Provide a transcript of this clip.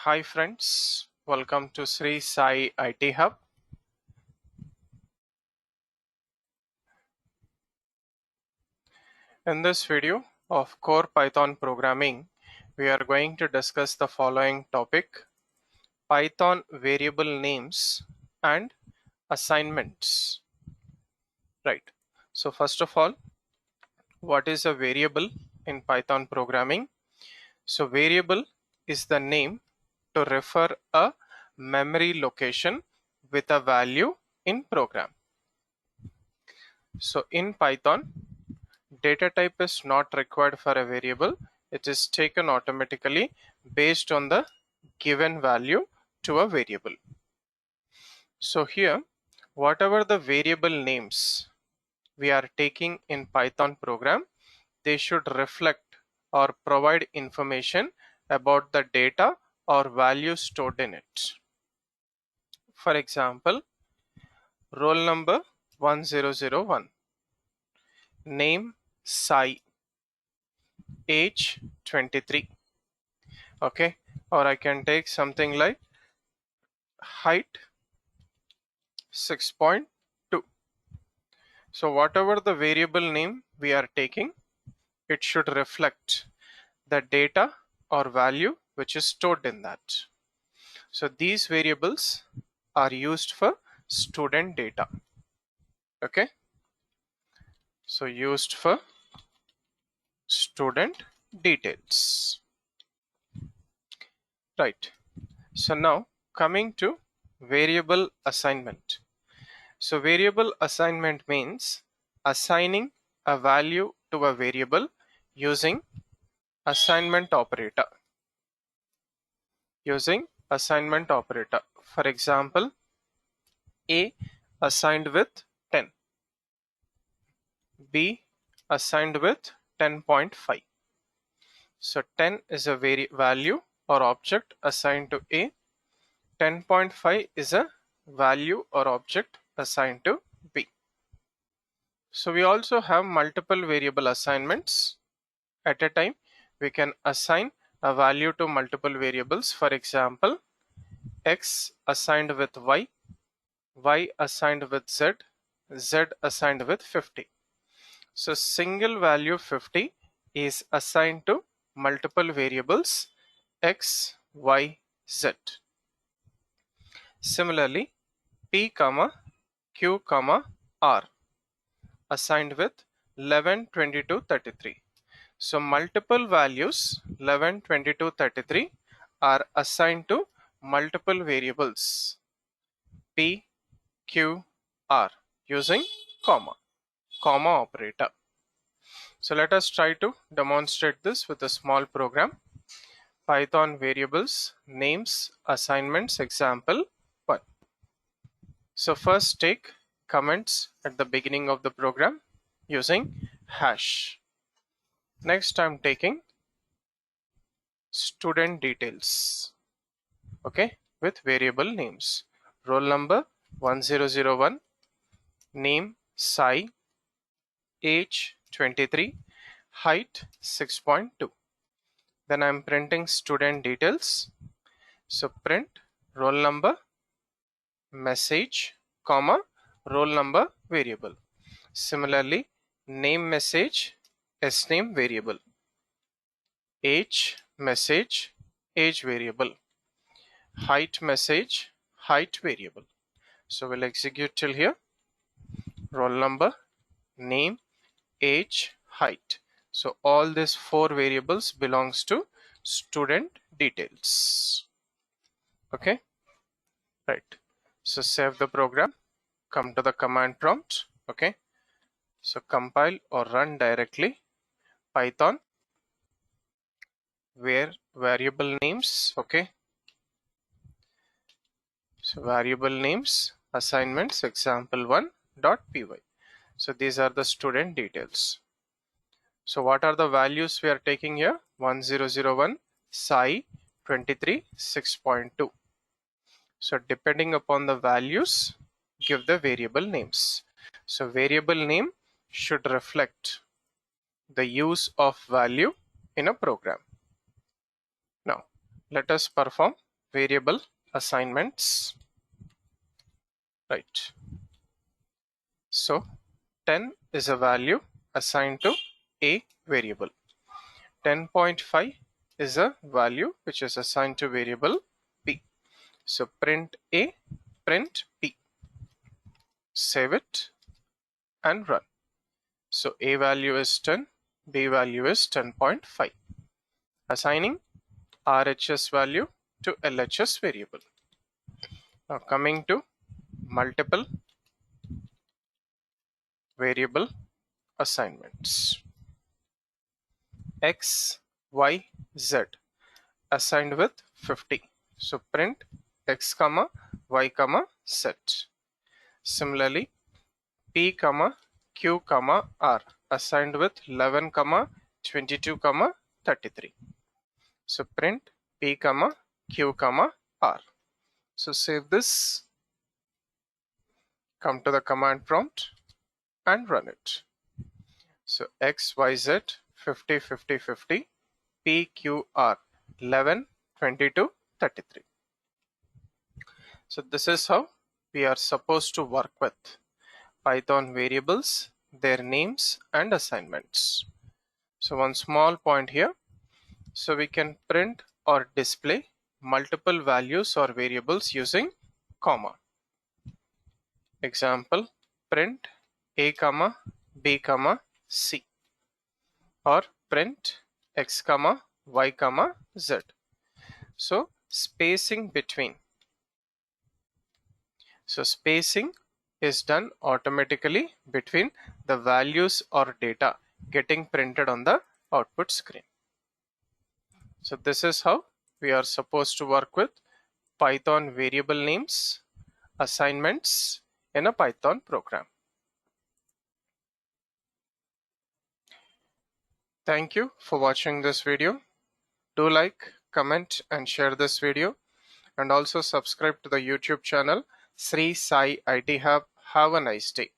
Hi friends, welcome to Sri Sai IT Hub. In this video of core Python programming, we are going to discuss the following topic: Python variable names and assignments. Right. So first of all, what is a variable in Python programming? So variable is the name to refer a memory location with a value in program. So in Python, data type is not required for a variable. It is taken automatically based on the given value to a variable. So here, whatever the variable names we are taking in Python program, they should reflect or provide information about the data or value stored in it. For example, roll number 1001, name Sai, age 23. Okay, or I can take something like height 6.2. So whatever the variable name we are taking, it should reflect the data or value which is stored in that. So these variables are used for student data. Okay, so used for student details. Right. So now coming to variable assignment. So variable assignment means assigning a value to a variable using assignment operator. For example, A assigned with 10, B assigned with 10.5. So 10 is a value or object assigned to A. 10.5 is a value or object assigned to B. So we also have multiple variable assignments. At a time, we can assign a value to multiple variables. For example, X assigned with Y, Y assigned with Z, Z assigned with 50. So single value 50 is assigned to multiple variables X, Y, Z. Similarly, P, Q, R assigned with 11, 22, 33. So multiple values 11, 22, 33 are assigned to multiple variables P, Q, R using comma operator. So let us try to demonstrate this with a small program. Python variables names assignments example 1. So first take comments at the beginning of the program using hash. Next I'm taking student details, okay, with variable names. Roll number 1001, name Sai, age 23, height 6.2. Then I'm printing student details. So print roll number, message, comma, roll number variable. Similarly, name message, sname variable, age message, age variable, height message, height variable. So we'll execute till here. Roll number, name, age, height. So all these four variables belongs to student details. Okay, right. So save the program, come to the command prompt. Okay, so compile or run directly Python where variable names. Okay, so variable names assignments example1.py. So these are the student details. So what are the values we are taking here? 1001 Sai 23 6.2. So depending upon the values, give the variable names. So variable name should reflect the use of value in a program. Now let us perform variable assignments, right? So 10 is a value assigned to a variable. 10.5 is a value which is assigned to variable b. So print a, print b, save it and run. So a value is 10, b value is 10.5. Assigning RHS value to LHS variable. Now coming to multiple variable assignments. X, Y, Z assigned with 50. So print X comma Y comma Z. Similarly, P comma Q comma R assigned with 11 comma 22 comma 33. So print P comma Q comma R. So save this, come to the command prompt and run it. So X, Y, Z 50, 50, 50, P, Q, R 11, 22, 33. So this is how we are supposed to work with Python variables, their names and assignments. So one small point here. So we can print or display multiple values or variables using comma. Example, print a comma b comma c, or print x comma y comma z. So spacing between. So spacing is done automatically between the values or data getting printed on the output screen. So this is how we are supposed to work with Python variable names, assignments in a Python program. Thank you for watching this video. Do like, comment and share this video, and also subscribe to the YouTube channel Sri Sai IT Hub. Have a nice day.